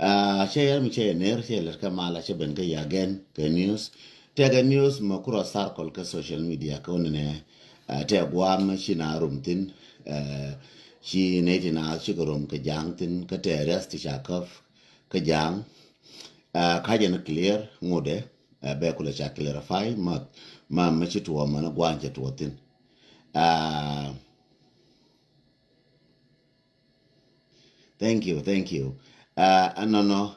Share mi share ner share ka mala she ben ka ya again ka news te ga news ma kuro circle ka social media ka ne te gwam shi na rumtin shi ne na shi ko rum ka jang tin ka te rest sha kaf ka jang ka je na clear ngode be kula cha clarify ma shi to ma na gwanje to tin uh, thank you. No,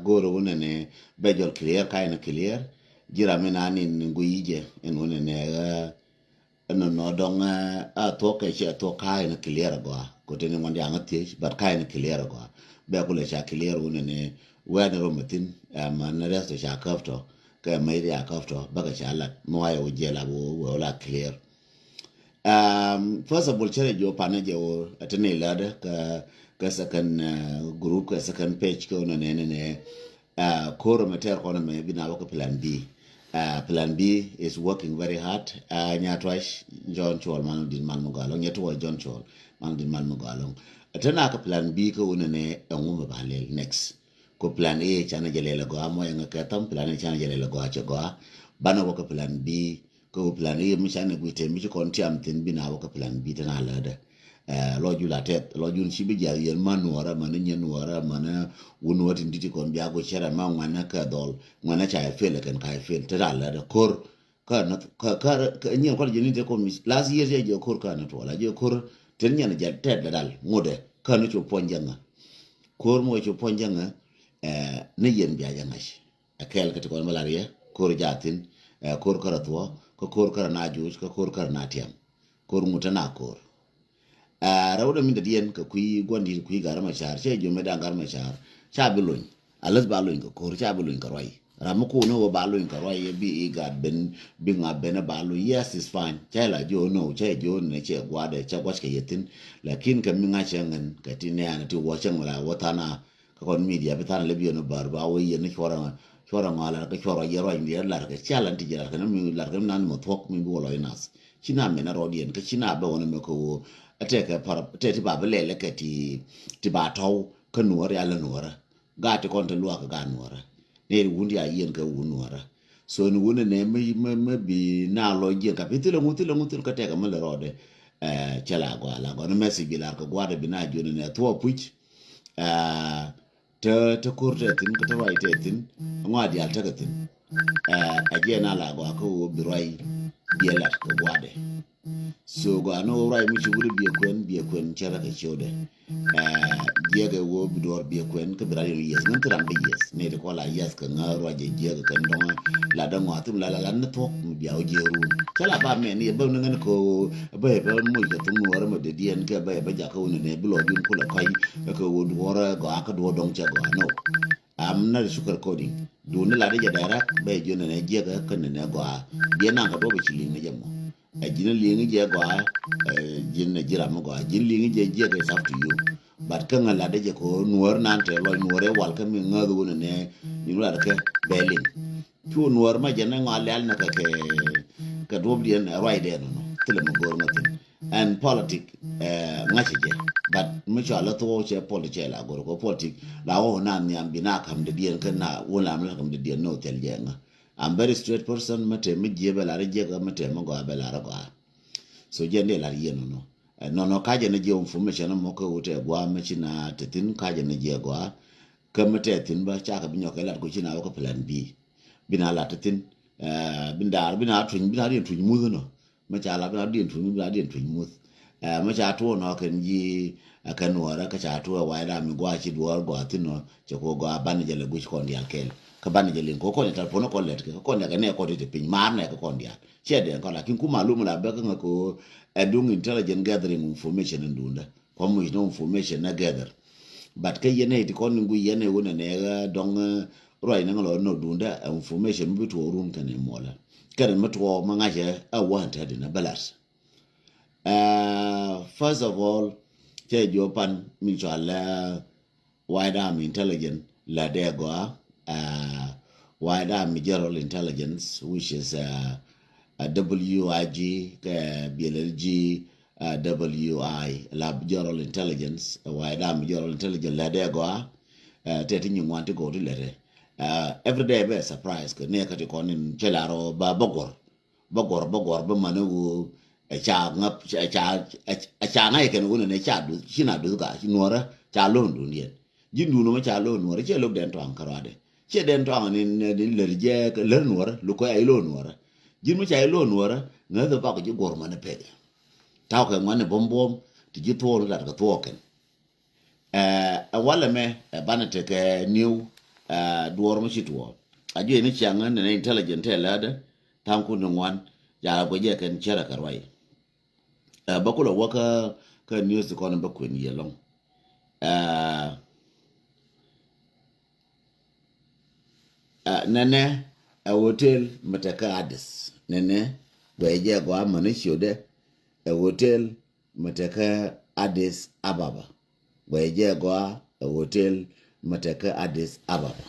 goro wune ne bejol clear kaina clear. Jira mina ni nguyije en wune ne no dong a to ke che to kaina clear go. Ko tene ngondi angati but kaina clear go. Be kule cha clear wune ne wen romatin man resto cha kafto ka mai ya kafto baka cha lat mo ayo jela bo la clear. First of all, chere jo pane jo atene lada ka second group ka second page ko no ne koro mater kono me bina wako plan B. Plan B is working very hard. Nyatwash John Chol man din man mugalong nyatwa John Chol man din man mugalong. Atena ka plan B ko ne ngume balel next. Ko plan A chana jelele go amo yang katam plan A chana jelele go acha go bana wako plan B ko plan A mi chana gwite mi kon tiam tin bina wako plan B tana lada. Lo jula tet lo jun sibi ja yen manuara mana nyenuara mana wunwati nditi kon biago chera ma ngwana ka dol ngwana cha fele kan ka fele tara la kor ka nyen ko jeni te ko mis last year je kor ka na to la je kor ten nyen ja tet dal ngode ka no cho ponjanga kor mo cho ponjanga ne yen biya janga shi akel ka ko malaria kor jatin kor karatwa ko kor karana juj ko kor karana tiam kor mutana kor rawda min da diyen ka kuyi gondi kuyi garama char che jo me da garama char cha bilun alas balun ko kor cha bilun ka roi ram ko no balun ka roi bi e gad ben bi nga ben balu yes is fine cha la jo no cha jo ne che gwade cha kwaske yetin lakin ka mi nga changan ka tinne ana ti wo chang la wotana ka kon media bi tan le bi no bar ba wo yen chora ngala ka chora yero indi la ka cha lan ti jara ka mi la ka nan mo thok mi bo lo inas china me na rodien ka china ba wona me ko ateka para tete ba belele ke ti ba taw ka nuor ya la nuora ga te kon te lwa ka ga nuora ne wundi ya yen ka wu nuora so ni wona ne me bi na lo yen ka pitile ngutil ka te ka mele rode chala go ala go no mesi bi la ka gwa de bi na joni ne to puch te kurte tin ka te wai te tin ngwa di alta ka tin aje na la go ka wo bi roi bi la ka gwa de so go ano right mi chuguri biya kwen chera ka chode jega wo bidor biya kwen ka bra yes nan tram be yes ne de ko la yes ka ngaro je jega ka ndong la da ngwatum la na tok mi biya o jeru chala ba me ne ba nan ko ba mu ka tum wora ma de dien ka ba ja ka woni ne bilo jun kula kai ka wo wora go aka do dong cha go no am na sugar coding do ne la de ja dara ba jona ne jega ka ne go biya na ka do be chili ne jamo a jina lingi je gwa jinna jira mo gwa jin lingi je ke saf to you but kan la de je ko nuor nan te lo nuore wal kan mi ngadu ne ni la ke belin tu nuor ma je na ngale al na ka do bi en right there no tele mo gor matin and politic ngache je but mi cha la to che politic la gor ko politic la o na ni am bina kam de dien kan na wala am la kam de dien no tel je nga I'm very straight person mate mi jebe la reje ga mate mo go abela ra go so je ne la ye no kaje ne je information mo ko wote gwa me china tetin kaje ne je gwa ka mate tin ba cha ka binyo ka la ko china ko plan B bina la tetin bina tun mu no ma cha la bina tun mu ma cha to no kan ji akan wara ka cha to wa da mi gwa chi duwar gwa tin no che ko gwa ban je le gu ko ndi alkel ka ban je lin ko ko ne telefono ko let ko ne ka ne ko te pin mar ne ko ndia che de ko la kin ku malum la ba ka ko edung intelligent gathering information ndunda ko mu no information na gather but ka yene ti ko ngu yene wona ne ga dong roi na lo no dunda information bi to run kan ne mola kan ma to ma nga je a want de na balas first of all che jopan mi chala wide arm intelligence la de go wide arm general intelligence which is WIG BLG WI lab general intelligence wide arm general intelligence la de go te ti nyi wan ti go ti lete every day be surprise ke ne ka ti kon in chelaro ba bogor ba mane wo cha ngap cha ngai ken wo ne cha du china du ga nuora cha lo ndu ndien jindu no cha lo nuora che lo den to ankarade che den to ni le je le nuora lu ko ai lo nuora jimu cha ai lo nuora ne do ba ko ji gor mane pege taw ke ngane bombom ti ji to la ka to ken wala me banate ke new duor mo chitwo ajo ni changa ne intelligent elada tanku no wan ya go je ken chera karwai bakulo waka ka news ko na bakwen yelong nene a hotel mataka adis nene je go amane shode a hotel mataka Addis Ababa je go a hotel mataka Addis Ababa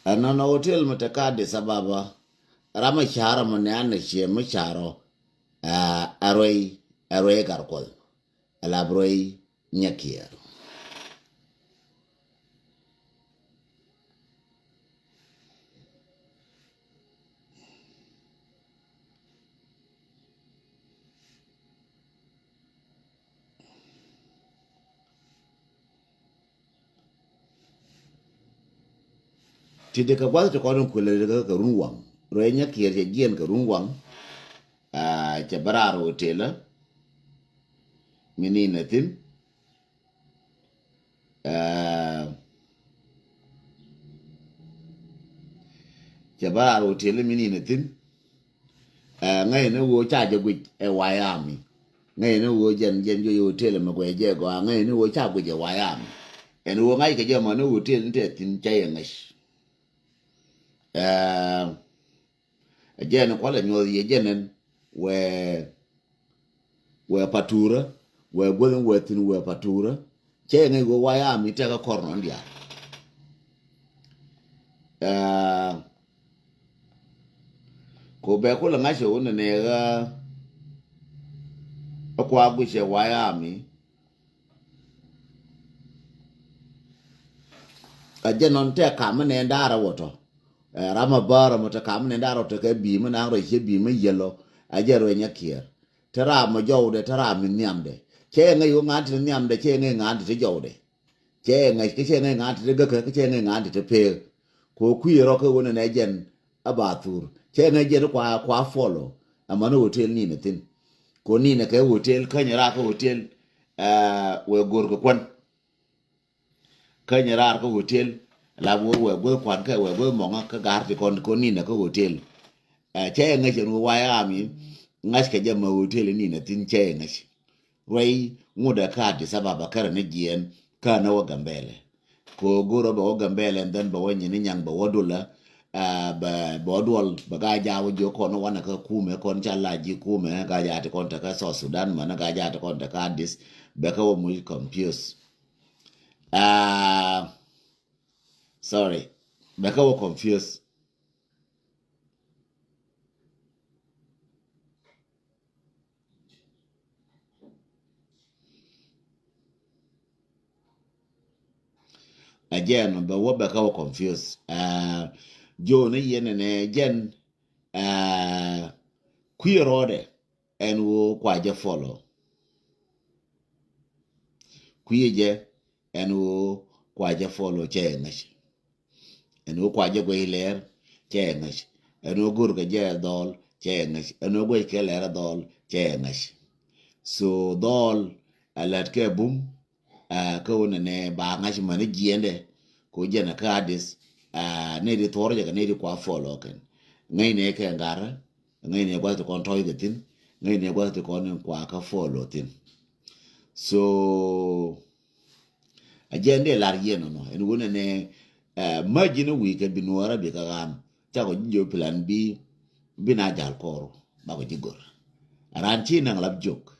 na hotel mataka Addis Ababa rama shahara mane an she mu sharo aroi garkol alabroi nyakier tide ka kwal to kono kule ka runwang roi nyakier je gien ka runwang che bararo hotela menina tin che bararo hotela menina tin ngai ne wo cha je gwi e wayami ngai ne wo jen jo hotela ma gwe je go ngai ne wo cha gwi je wayami en wo ngai ke je ma ne hotel nte tin cha yengash jen kwala nyo ye jenen we patura we gwen wetin we patura che ngai go wayami te ka korno ndia ko be ko la ngasho ne ga kwa gwishe wayami ajenon te kam ne ndara woto rama bara mota kam ne ndara to ke bi mu na ro che bi mu yelo ajero nyakier tara mo jowde tara min nyamde che ngai yo ngati nyamde che ngai ngati te jowde che ngai ke che ngai ngati te gaka ke che ngai ngati te pe ko kuiro ko wona ne jen abatur che ngai je kwa follow amano hotel ni ne tin ko ni ne ke hotel kanyara ko hotel we gor ko kwan kanyara ko hotel la we go kwan ka we go monga ka gar ti kon ko ni ne ko hotel che ngai je no waya mi ngas ke je ma hotel ni ne tin che ngai roi nguda ka di sababa kar ne gien ka na wa gambele ko goro ba wa gambele den ba wani ni nyang ba wadula ba wadol ba ga jawo jo ko no wana ka kume kon chala ji kume ga ja ti kon ta ka so Sudan mana ga ja ti kon ta ka dis ba ka wo mu confuse sorry ba ka wo confuse again ba wo ba ka wo confuse jo ne yene ne gen kuirode en wo kwa je follow kuije en wo kwa je follow che ngash en wo kwa je go iler che ngash en wo gur ga je dol che ngash en wo go ke ler dol che ngash so dol alat ke bum ka wona ne ba ngash man giende ko je na kadis ne di torje ga ne di kwa follow ken ngai ne ke ngara ngai ne gwa to kon toy gatin ngai ne gwa to kon kwa ka follow tin so agende lar yeno no en wona ne majino wi ke binuara bi ka gam ta ko jo plan bi bina jal koro ba ko jigor ranchi nang lab jok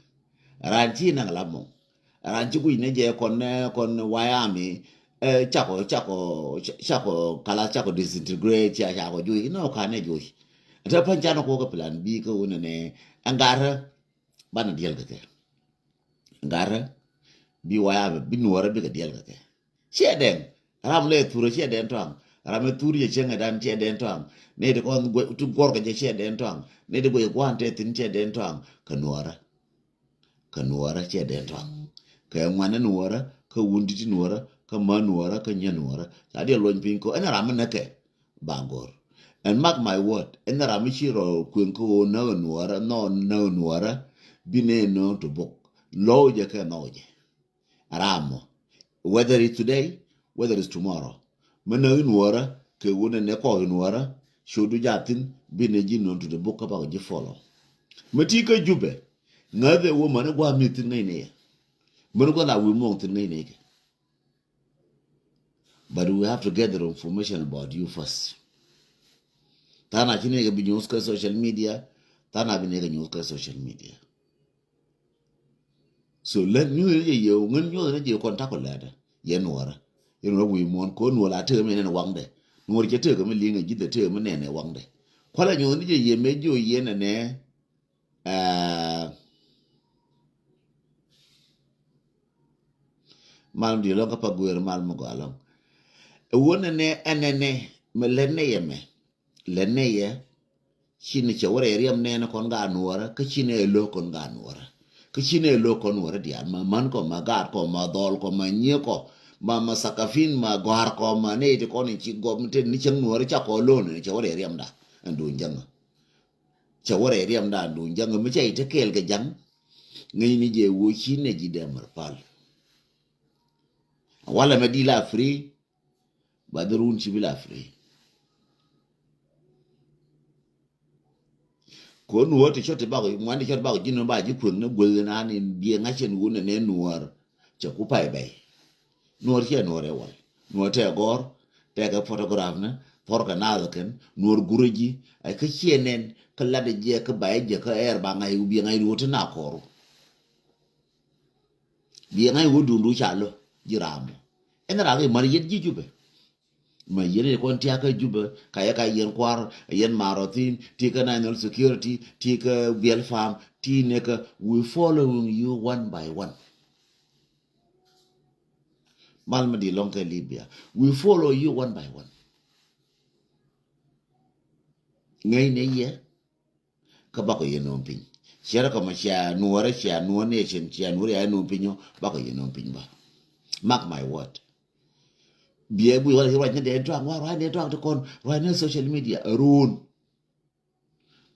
ran chi na la mo ran chi ku ne je kon Wyoming chako kala chako disintegrate chako ju no ka ne ju ta pan jano ko ka plan B ko ne angara bana diel ke angara bi Wyoming bi nuora bi ka diel ke cheden ram le turo cheden tong ram le turo je chenga dan cheden tong ne de kon tu gor ga je cheden tong ne de go gwan te tin cheden tong ka nuora cheden tong ka ngwana nuora ka wundi ti nuora ka manuora ka nyanuora ta de lon pin ko ena ram ne ke bangor and mark my word ena ram chiro kwen ko no nuora no nuora bine no to book lo je ka no je aramo whether it's today whether it's tomorrow mana nuora ke wona ne ko nuora shodu jatin bine ji no to the book about je follow mati ka jube ngade wo mana gwa mitin ne ne mana gwa la wi mo tin ne ne but we have to gather information about you first. Tana chine ga news ka social media, tana bi ne ga news ka social media. So let you ye ngun yo ne je konta ko lada. Ye nuora. Ye no wi mon ko no la te me ne wangde. Nuor ke te ga me linga jide te me ne wangde. Kwala nyo ne je ye me jo ye ne mal di lo ka pa guer mal mo galong. Wona ne anene me lenne ye me. Lenne ye chini che wore riam ne na kon ga nuora ka chine lo kon ga nuora ka chine lo kon nuora dia ma man ko ma gar ko ma dol ko ma nye ko ma sakafin ma gar ko ma ne de kon chi go mte ni chen nuora cha ko lo ne che wore riam da andu jang che wore riam da andu jang mi che ite kel ga jang ngi ni je wo chine ji de mar pal wala ma di la free ba durun chi bila free ko nuor ti chote ba ko mwani chote ba ko jino ba ji kun ne gol na ni bi nga chen gun ne nuor che ku pai bai nuor che nuor e wal nuor te gor te ga photograph na for ka na ken nuor guruji ai ka chienen ka la de je ka bai je ka er ba ngai bi ngai ru te na koru bi ngai wo dundu chalo jiramo enra ga mar yet ji jube ma yene kon tia ka juba ka ya ka yen kwar yen marotin ti ka national security ti ka biel farm ti ne ka we following you one by one malma di lonka libya we follow you one by one ngai ne ye ka ba ko yen on pin shera ka ma sha nuore sha nuone chen sha nuore ya no pinyo ba ko yen on pin ba mark my word bie bu wala right ne de twang wa right ne twang to kon right ne social media run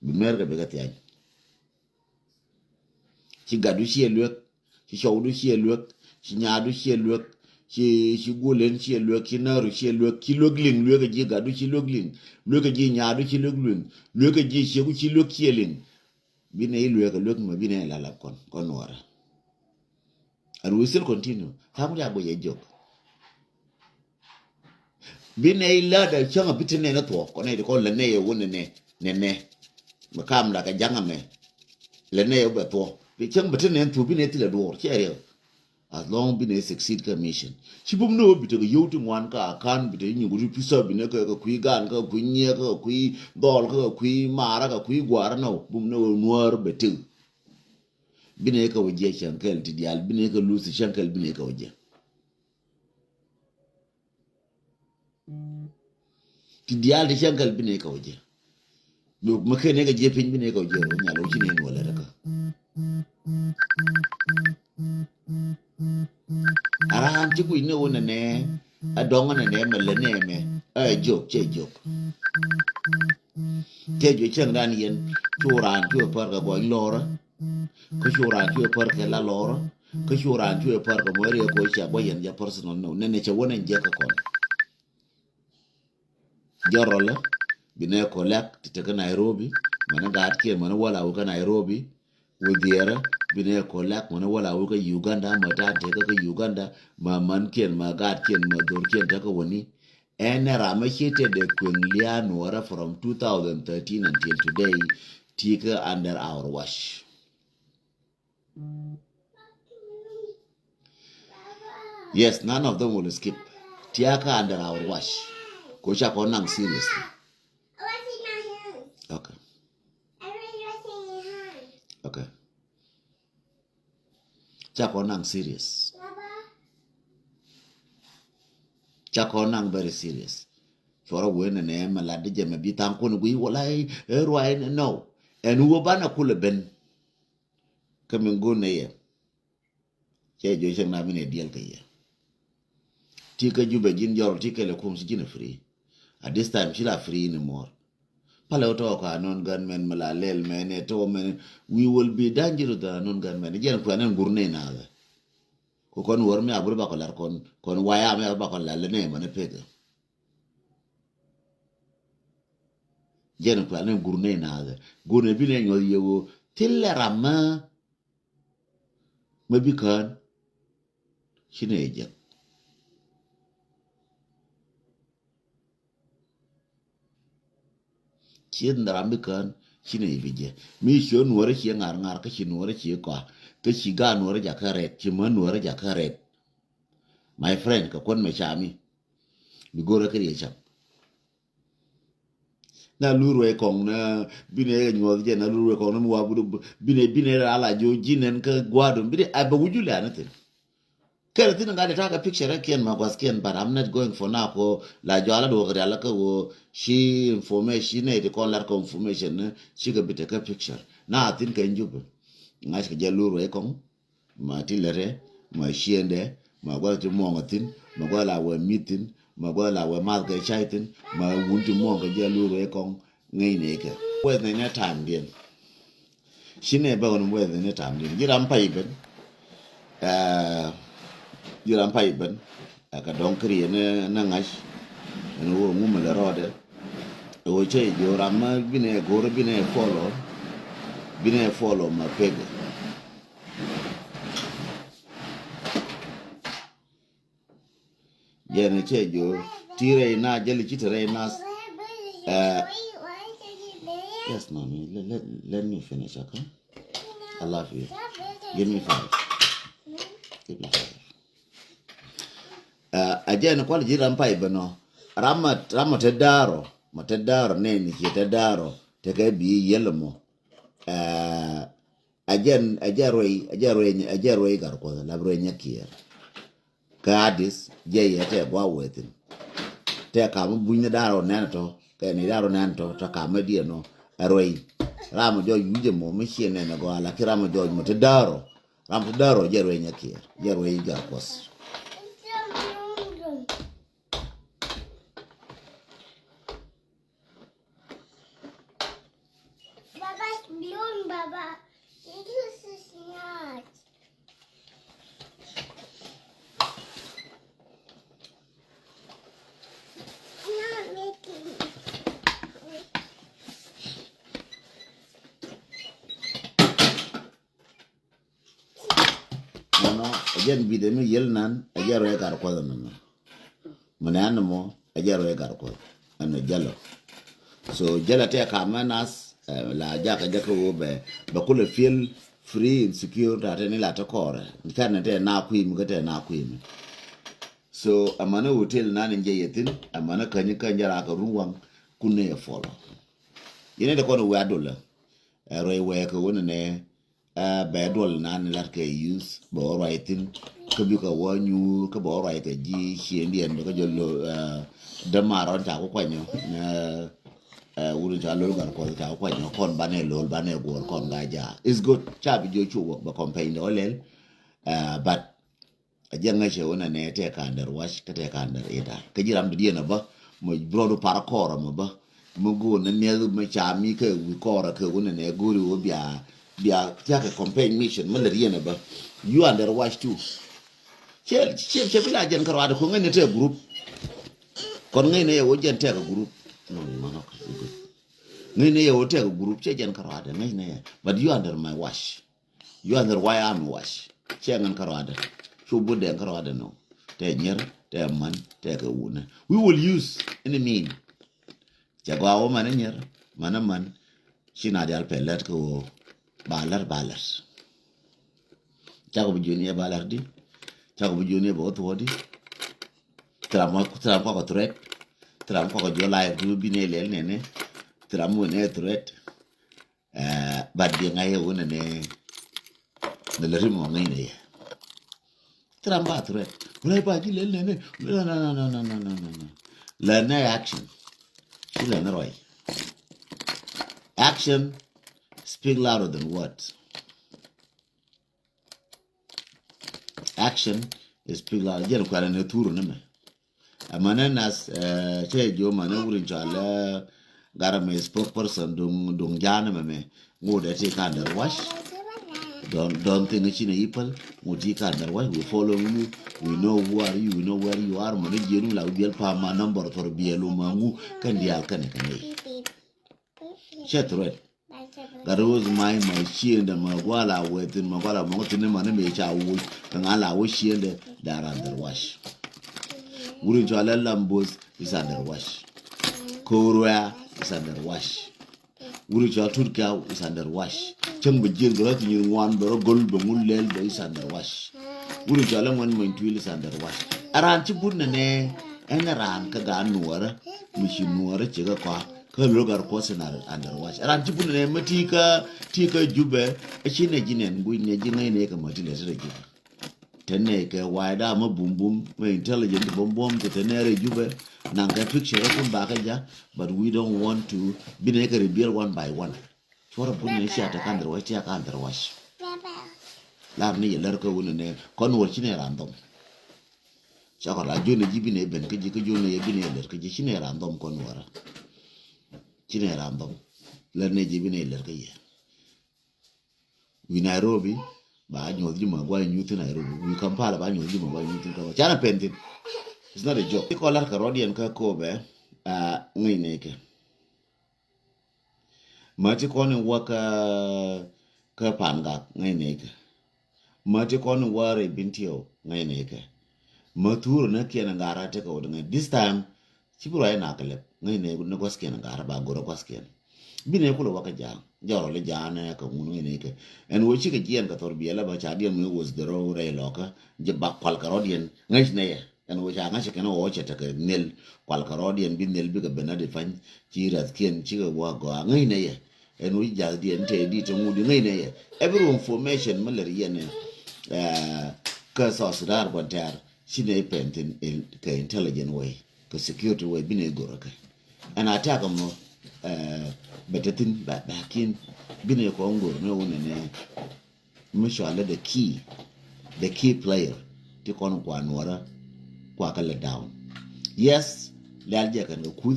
bi mer ga be ga tian ci gadu ci elwek ci shawdu ci elwek ci nyaadu ci elwek ci golen ci elwek ci naru ci elwek ci logling lwek ji gadu ci logling lwek ji nyaadu ci logling lwek ji ci ci lok ci elin bi ne lwek ma bi ne la la kon wara and we still continue tam ja go ye jok bi ne la da changa bitene na to ko ne ko le ne ye won ne ma kam la ka janga me le ne ye ba to bi chang bitene tu bi ne ti la do che as long bi ne succeed ka mission shi bum no bi to yo tu wan ka kan bi de ni gu pisa bi ne ka kui gan ka kui nye ka kui dol ka kui mara ka kui gwar no bum no nuar betu bi ne ka waje shankal ti dial bi ne ka lusi shankal bi ne ka waje ti dial di shankal bi ne ka waje do maka ne ka je pin bi ne ka waje ro nya lo shi ne wala da ka aran ti ku ne wona ne adonga ne me le ne me jok che jok ke jo chang dan yen churan chu par ka go lora ko churan chu par ka la lora ko churan chu par ka mo re ko cha go yen ya personal no ne che wona je ka kon jorola bine ko lek ti ka Nairobi mana gaat ke mana wala u ka Nairobi wudiera bine ko lek mana wala u ka Uganda ma ta te ka Uganda ma man ken ma gaat ken ma dor ken ta ka woni enera ma chete de kwenglia nuora from 2013 until today tika under our watch Yes, none of them will escape. Tiaka under our watch. Kocha konang seriously. Okay. Okay. Chakonang serious. Chakonang very serious. For a win and em a lad jam be tankun we will I no. And who bana kula ben coming go near. Che Joshua Navin a deal kaya. Tika juba gin your ticket a comes gin free. At this time she'll free anymore. Palotoka non gunmen malalel men a men we will be dangerous the non gunmen again for an gurne nada. Kokon worm me abubacolar con wire me abacola le name on a peg. Jen plan gurne nada. Gurne bine yo till rama maybe can Shineja. Chien the Rambican, Shinebije. Mission were she and Arnarka, she nor a chica, because she got nor a jacaret, Chiman nor a jacaret. My friend, Kakon Machami, we go to creation. Na lure kong na bine nyuwa je na lure kong na mwabudu bine ala jo jinen ka gwadum bine abawujule anything. Kaya tina ngade taka picture kian magwaskian, but I'm not going for now ko la jwala do kare alaka wo she information ne de kon lar information she ka bite ka picture na tin ka njube ngash ka jaluru e kon ma tilere ma shiende ma gwa ti mo ngatin ma gwa la we meeting ma gwa la we mal ka chaitin ma wunti mo ka jaluru e kon ngai ne ke we ne time den shine ba on we ne time den jiram paiben jiran paiben ka don kriye na ngash no wo mu mele rode o che jorama bine goro bine follow ma pege jene che jo tire na jeli chitere na yes mommy let me finish, okay? I love you. Give me 5. Give me 5. Again, qual jiran paibano. Rama tedaro, matedaro neni tedaro teke bi yelmo. Ajaroi garko labro nyakier. Kadis jeye te gwa wetin. Te kam bunya daro nanto, ke ni daro nanto ta kam die no aroi. Rama jo yuje mo machine na go ala kirama jo matedaro. Ram tedaro jaroi nyakier, jaroi garkos. Baba, this is not. Not making. No, again be the yel nan, a jaro e gar kwa no. Manana mo, a jaro e gar kwa, and a jello. So jella te kamanas la jaka jaka wobe, bakula feel free and secure that any latter core. You can't tell na queen, get a na queen. So a man will tell nan and jayatin, a man can you can jaraka ruang kune follow. You know the corner where dollar. A ray work a woman bedwall nan lat ke use bo writing kabuka wanyu ka bo write ji shiendi and ka jollo the maron ta ko kwanyo na wuru ta lo gar ko ta ko kwanyo kon bane lo bane go kon gaja is good chabi jo chu ba campaign olel but ajanga che wona ne te ka ndar wash ka te ka ndar ita ka jiram de na ba mo brodo para kora mo ba mo go na ne ma cha mi ka wi kora ka wona ne go ri bia take a campaign mission malaria ba you under watch too che bila jen karwa ko ngene te group kon ngene wo jen te group no manok ngene wo te group che jen karwa de ngene but you under my watch you under why I'm watch che ngan karwa de so bude karwa de no te nyer te man te ka wuna we will use in the mean jagwa wo man nyer man shina dal pelet ko balar jago joni e balar di cha ko jone bo to di tra ko threat tra ko jo live du bi ne le ne tra mo ne threat bad bi ngai wona ne le rimo ngai ne tra ba threat le ba ji le ne no la na action shi la na roi action speak louder than words. Action is speak louder. Jeno kwa ne turu ne me. Amana nas che jo mana wurin chala gara me spokesperson dung jana me ngode te kan der wash. Don't think it's in people. Muti kan der wash. We follow you. We know who are you. We know where you are. Mana jenu la ubiel pa ma number for bielu mangu kan dia kan kan. Chet red. Garoz my shield and Magwala within Magwala Mountain Manamacha wood and Allah was shield that under wash. Wouldn't you allow Lambos is under wash? Korea is under wash. Wouldn't you Turka is under wash? Chumba Jill got in one borough gold Bamul is under wash. Wouldn't you allow one point is under wash? Around Chibunane and around Kagan Nuara, Mission Nuara Chigaka. Ka logar kosenar under watch ran ti bunne matika tika jube e chine jinen guine jinai ne ka matile sere jube tenne ke waida ma bum bum ma intelligent bom bom to tenere jube nan ka picture ko ba ka ja but we don't want to be ne ka reveal one by one chora bunne shi ata kan der watch ya kan der watch lar ni lar ko wona ne kon wor chine random chakor la jone jibine ben ke jike jone yebine ler ke chine random kon wora chine random la ne jibine ler ke ye wi Nairobi ba nyo di ma gwa nyuti Nairobi wi Kampala ba nyo di ma gwa nyuti ka chana pentin it's not a joke ko lar ka rodian ka ko be ngai ne ke mati ko ne waka ka panga ngai ne ke mati ko ne ware bintio ngai ne ke maturu na ke na ngara te ko ngai this time chiburo ai na kale ngai ne ne ko sken ngara ba goro ko sken bine ko lo waka ja jaro le jana ka ngunu ne ke en wo chi ke jien ka tor biela ba cha dien me was the row re loka je ba kwal ka rodien ngai ne ye en wo cha ngai ke no wo che ta ke nel kwal ka rodien bin nel bi ka benade fan chi rat kien chi ga wa go ngai ne ye en wo ja dien te di to ngudi ngai ne ye every information maler yene ka so sudar bontar shi ne pentin ka intelligent way ka security way bine goro ka and attack mo betatin bakin bine ko ngor no wona ne mishala the key player ti kono kwa nora kwa kala down yes lalje kan ku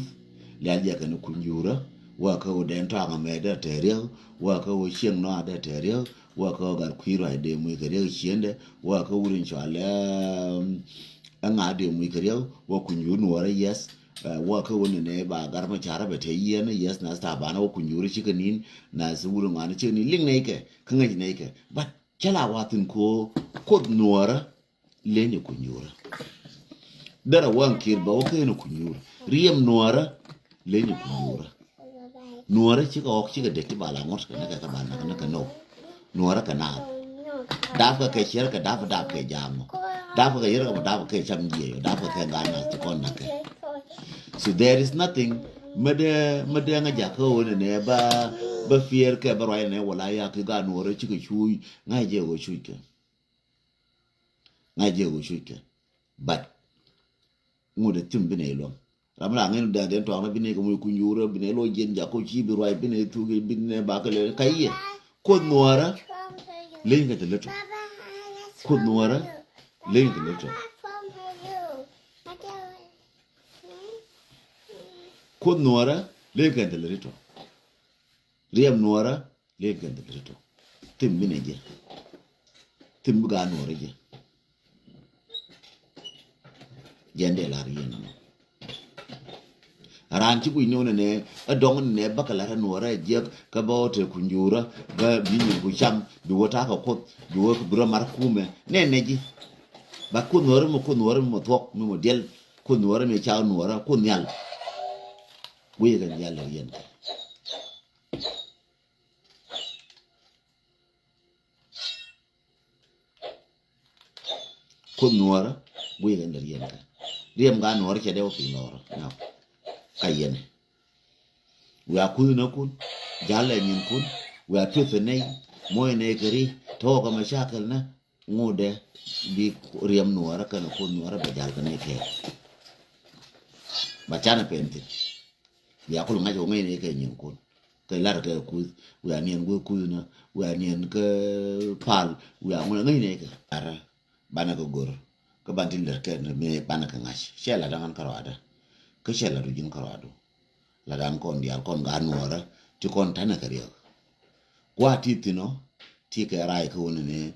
lalje kan kunjura wa ka den ta ga me da teriel wa ka wo shen no da teriel wa ka ga kwiro ide mu ka re shiende wa ka wurin chala an ade mu ka re wa kunju nora yes wa ka woni ne ba garma chara ba tayi ne yes na sta ba na wa kunjuri chikanin na su wurin ma ne chini ling ne ke kan ga ne ke but chala watin ko nora le ne kunjura dara wan kir ba wa ka ne kunjura riem nora le ne kunjura nora chika ok chika de ti bala ngor ka ka ba na ka no nora ka na dafa ka shir ka dafa ka jamo dafa ka yira ka dafa ka cham je dafa ka ga na to kon na ka so there is nothing made nga jako ne ba fear ka ba rai ne wala ya ka ga nora chika chui ngai je go chui ka but ngode timbine lo ramla ngel da den to na bine ko muy kunjura bine lo jen jako chi bi rai bine tu bine ba ka le kayye ko nora lenga de leto ko nora lenga de leto ko nora lenga de leto riem nora lenga de leto timbine je timbuga nora je jende la rien ranchi ku nyone ne adong ne bakala nora je ka ba te kunjura ga binyu ku cham bi wota ka ko bi wo ku bura mar kume ne ji ba ku nora mo tok mo del ku nora me cha nora ku nyal we ga nyal yen ku ko nuora bu ga ndar yen ka riem ga nuora ke dewo pi loro na kayene wa ku na kun jalla nyin kun wa tufe nei moy ne gari to ga mashakal na ngode bi riem nuora kana ko nuora ba jal ne ke ba chana pente ya ko ngajo ngai ne ke nyin kun ke lar ke ku wa nien go ku na wa nien ke pal wa ngai ne ke ara bana ko gor ko bantin der ke me bana ka ngash shela dangan karwada ke shela rujin karwado la dan kon dial kon ga nuora ti kon tana kariyo kwa titino ti ke rai ko ne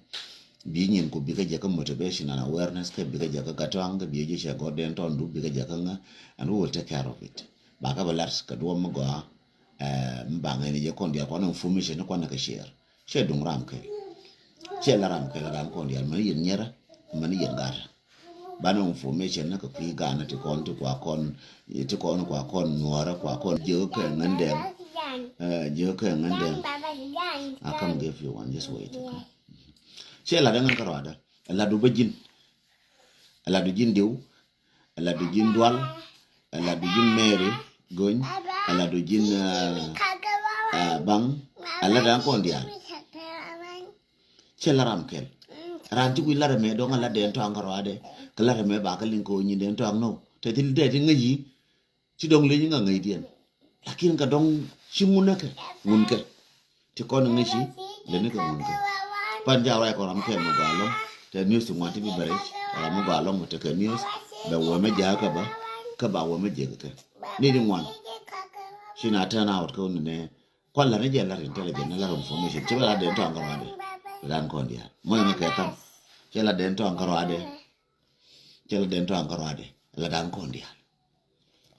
bi nyin ko bi ka jaka motivation and awareness ke bi ka jaka katwanga bi je she gorden tondu bi ka jaka nga and we will take care of it ba ka balars ka do mo go mbanga ni je kon dial kon information ko na ka share she dung ram ke she la ram ke la ram kon dial man yin nyera man yin gara bana information na ka ku ga na ti kon to kwa kon ti kon kwa kon nuora kwa kon je ke ngande je ke ngande I come give you one just wait okay. She la dangan karwada la du bajin la du jin diw la du jin dwal la du jin meri goñ la du jin bang ala dan ko ndial she la ram kel ran ti wi la me do ngala den to angarwade kala me ba ka lin ko nyi den to ang no te tin de tin ngi ci dong le nga ngai dien lakin ka dong ci munaka mun ke ti kon ngi ci le ne ko mun ke pan jawa ko ram ken mo galo te news to wanti bi bare ala mo galo mo te ke news be wo me ja ka ba wo me je ka ni di ngwan shina turn out ko ne ko la ne je la intelligent la information ti la den to angarwade ran ko ndia mo ne ke tam ti la den to angarwade la dan ko ndia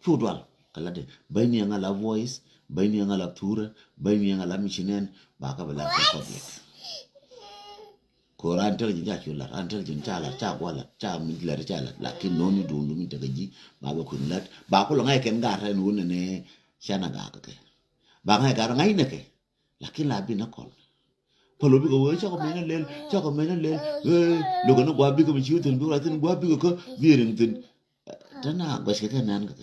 fudwal kala de bayni nga la voice bayni nga la tura bayni nga la michinen ba ka bala ko public ko ran tel ji ja chula ran tel jin chala cha wala cha mi la chala lakin no ni dundu mi daga ji ba ba kun lat ba ko ngai ken ga ran wona ne shana ga ka ke ba ngai ga ngai ne ke lakin la bi na kol polo bi ko wo cha ko mena lel lo ko no gwa bi ko mi chiu tin bi ra tin gwa bi ko bi rin tin tana gwa ke nan ka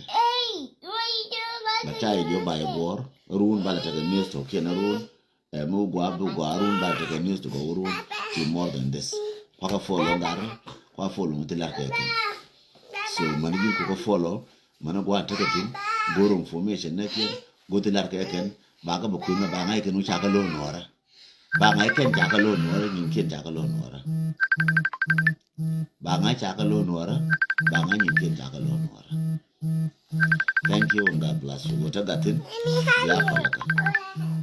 ba chai jo ba e bor run ba la ta news to ke na run mo gwa bu gwa run ba ta news to go run to more than this kwa follow gar kwa follow mutila ke kan so mani ko follow mana gwa ta ke tin goro information na ke go tila ke kan ba ka bu ku na ba ngai ke nu cha ka lo nora ba ngai ken cha ka lo nora ni ken cha ka lo nora ba ngai cha ka lo nora ba ngai ni ken cha ka lo nora. Thank you and God bless you. What I got in? Yeah,